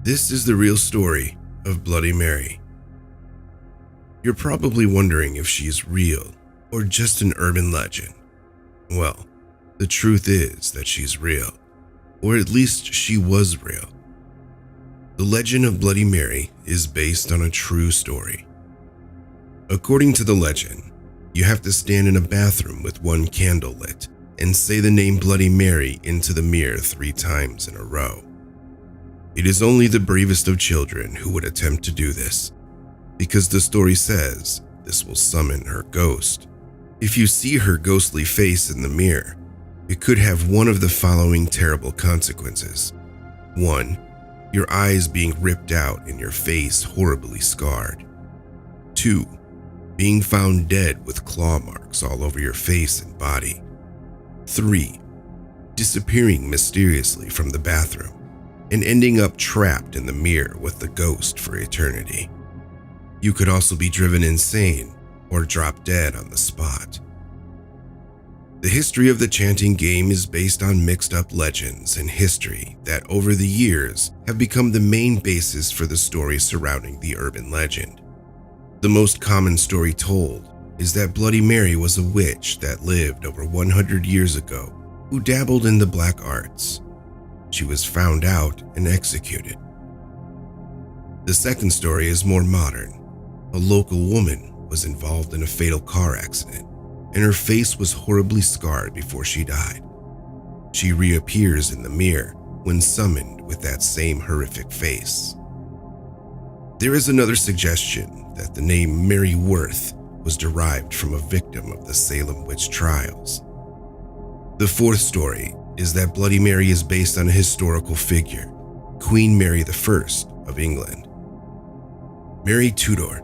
This is the real story of Bloody Mary. You're probably wondering if she's real or just an urban legend. Well, the truth is that she's real, or at least she was real. The legend of Bloody Mary is based on a true story. According to the legend, you have to stand in a bathroom with one candle lit and say the name Bloody Mary into the mirror 3 times in a row. It is only the bravest of children who would attempt to do this, because the story says this will summon her ghost. If you see her ghostly face in the mirror, it could have one of the following terrible consequences. 1. Your eyes being ripped out and your face horribly scarred. 2. Being found dead with claw marks all over your face and body. 3. Disappearing mysteriously from the bathroom and ending up trapped in the mirror with the ghost for eternity. You could also be driven insane or drop dead on the spot. The history of the chanting game is based on mixed up legends and history that over the years have become the main basis for the story surrounding the urban legend. The most common story told is that Bloody Mary was a witch that lived over 100 years ago who dabbled in the black arts. She was found out and executed. The second story is more modern. A local woman was involved in a fatal car accident, and her face was horribly scarred before she died. She reappears in the mirror when summoned with that same horrific face. There is another suggestion that the name Mary Worth was derived from a victim of the Salem witch trials. The fourth story is that Bloody Mary is based on a historical figure, Queen Mary I of England. Mary Tudor.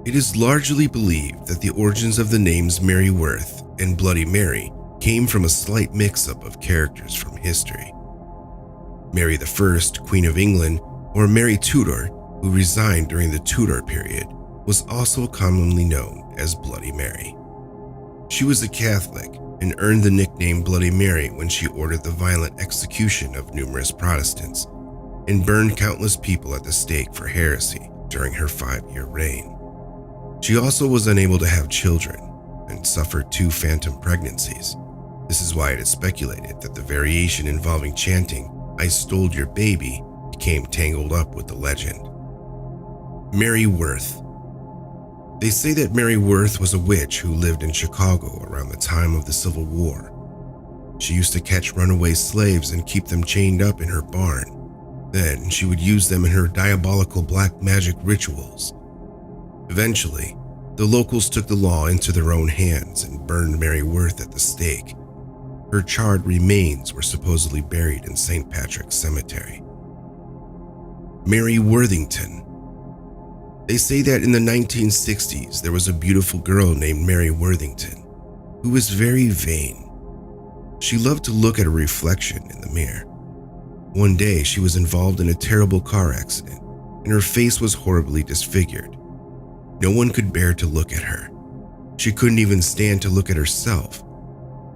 It is largely believed that the origins of the names Mary Worth and Bloody Mary came from a slight mix-up of characters from history. Mary I, Queen of England, or Mary Tudor, who resigned during the Tudor period, was also commonly known as Bloody Mary. She was a Catholic and earned the nickname Bloody Mary when she ordered the violent execution of numerous Protestants and burned countless people at the stake for heresy during her 5-year reign. She also was unable to have children and suffered 2 phantom pregnancies. This is why it is speculated that the variation involving chanting, "I stole your baby," became tangled up with the legend. Mary Worth. They say that Mary Worth was a witch who lived in Chicago around the time of the Civil War. She used to catch runaway slaves and keep them chained up in her barn. Then she would use them in her diabolical black magic rituals. Eventually, the locals took the law into their own hands and burned Mary Worth at the stake. Her charred remains were supposedly buried in St. Patrick's Cemetery. Mary Worthington. They say that in the 1960s, there was a beautiful girl named Mary Worthington who was very vain. She loved to look at her reflection in the mirror. One day, she was involved in a terrible car accident, and her face was horribly disfigured. No one could bear to look at her. She couldn't even stand to look at herself.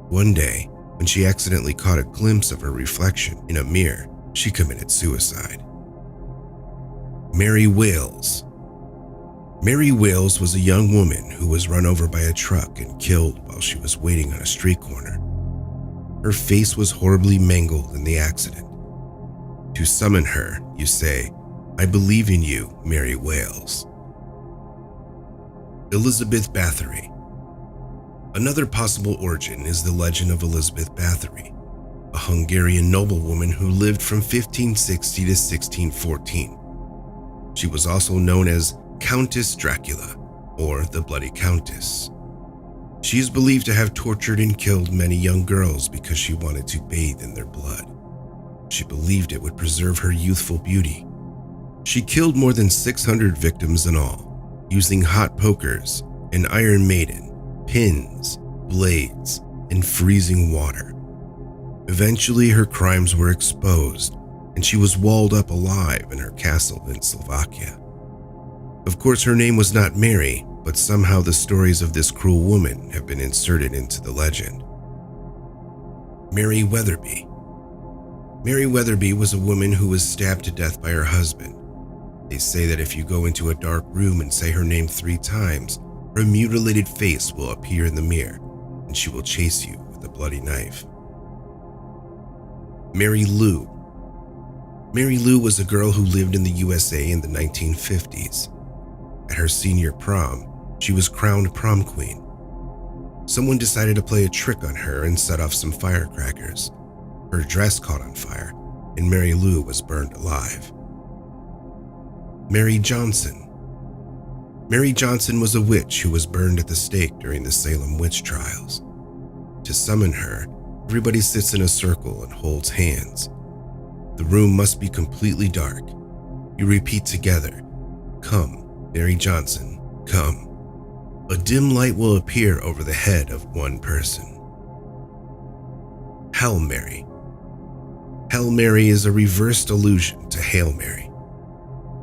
One day, when she accidentally caught a glimpse of her reflection in a mirror, she committed suicide. Mary Wales. Mary Wales was a young woman who was run over by a truck and killed while she was waiting on a street corner. Her face was horribly mangled in the accident. To summon her, you say, "I believe in you, Mary Wales." Elizabeth Bathory. Another possible origin is the legend of Elizabeth Bathory, a Hungarian noblewoman who lived from 1560 to 1614. She was also known as Countess Dracula, or the Bloody Countess. She is believed to have tortured and killed many young girls because she wanted to bathe in their blood. She believed it would preserve her youthful beauty. She killed more than 600 victims in all, using hot pokers, an Iron Maiden, pins, blades, and freezing water. Eventually, her crimes were exposed, and she was walled up alive in her castle in Slovakia. Of course, her name was not Mary, but somehow the stories of this cruel woman have been inserted into the legend. Mary Weatherby. Mary Weatherby was a woman who was stabbed to death by her husband. They say that if you go into a dark room and say her name 3 times, her mutilated face will appear in the mirror and she will chase you with a bloody knife. Mary Lou. Mary Lou was a girl who lived in the USA in the 1950s. At her senior prom, she was crowned prom queen. Someone decided to play a trick on her and set off some firecrackers. Her dress caught on fire, and Mary Lou was burned alive. Mary Johnson. Mary Johnson was a witch who was burned at the stake during the Salem witch trials. To summon her, everybody sits in a circle and holds hands. The room must be completely dark. You repeat together, "Come, Mary Johnson, come." A dim light will appear over the head of one person. Hail Mary. Hail Mary is a reversed allusion to Hail Mary.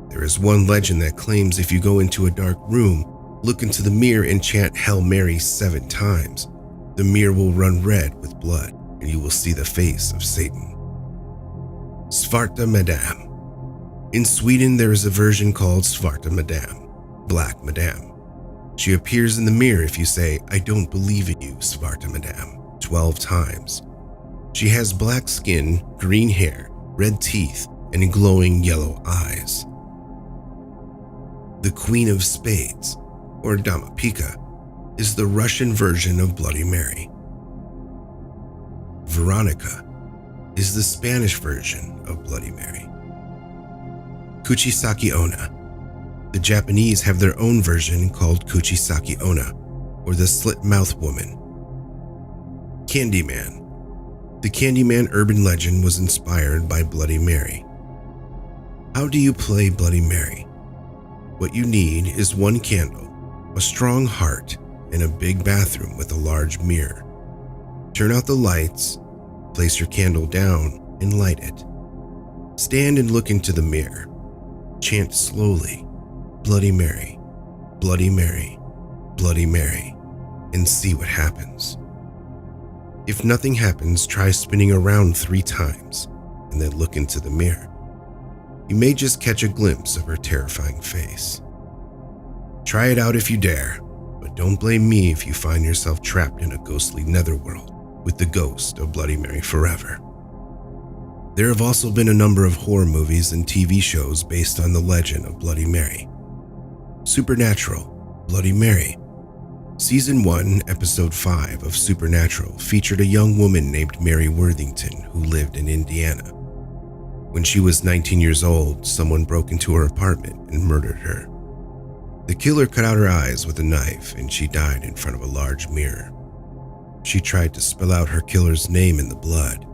There is one legend that claims if you go into a dark room, look into the mirror and chant Hail Mary 7 times, the mirror will run red with blood and you will see the face of Satan. SVARTA Madame. In Sweden, there is a version called SVARTA Madame, Black Madame. She appears in the mirror if you say, "I don't believe in you, SVARTA Madame," 12 times. She has black skin, green hair, red teeth, and glowing yellow eyes. The Queen of Spades, or Dama Pica, is the Russian version of Bloody Mary. Veronica is the Spanish version of Bloody Mary. KUCHISAKE ONNA. The Japanese have their own version called KUCHISAKE ONNA, or the Slit-Mouth Woman. Candyman. The Candyman urban legend was inspired by Bloody Mary. How do you play Bloody Mary? What you need is 1 candle, a strong heart, and a big bathroom with a large mirror. Turn out the lights, place your candle down, and light it. Stand and look into the mirror. Chant slowly, "Bloody Mary, Bloody Mary, Bloody Mary," and see what happens. If nothing happens, try spinning around 3 times and then look into the mirror. You may just catch a glimpse of her terrifying face. Try it out if you dare, but don't blame me if you find yourself trapped in a ghostly netherworld with the ghost of Bloody Mary forever. There have also been a number of horror movies and TV shows based on the legend of Bloody Mary. Supernatural, Bloody Mary. Season 1, Episode 5 of Supernatural featured a young woman named Mary Worthington who lived in Indiana. When she was 19 years old, someone broke into her apartment and murdered her. The killer cut out her eyes with a knife and she died in front of a large mirror. She tried to spell out her killer's name in the blood,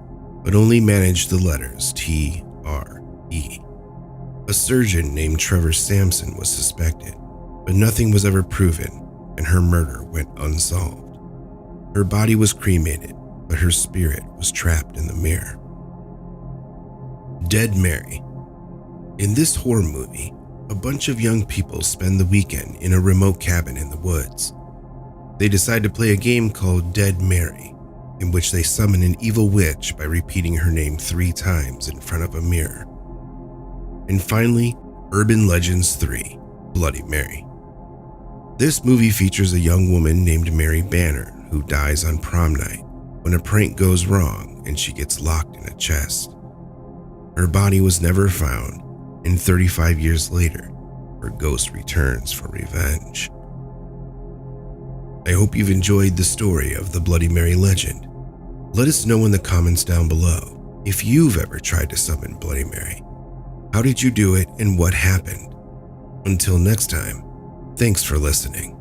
but only managed the letters T-R-E. A surgeon named Trevor Sampson was suspected, but nothing was ever proven and her murder went unsolved. Her body was cremated, but her spirit was trapped in the mirror. Dead Mary. In this horror movie, a bunch of young people spend the weekend in a remote cabin in the woods. They decide to play a game called Dead Mary, in which they summon an evil witch by repeating her name 3 times in front of a mirror. And finally, Urban Legends 3, Bloody Mary. This movie features a young woman named Mary Banner who dies on prom night when a prank goes wrong and she gets locked in a chest. Her body was never found, and 35 years later, her ghost returns for revenge. I hope you've enjoyed the story of the Bloody Mary legend. Let us know in the comments down below if you've ever tried to summon Bloody Mary. How did you do it and what happened? Until next time, thanks for listening.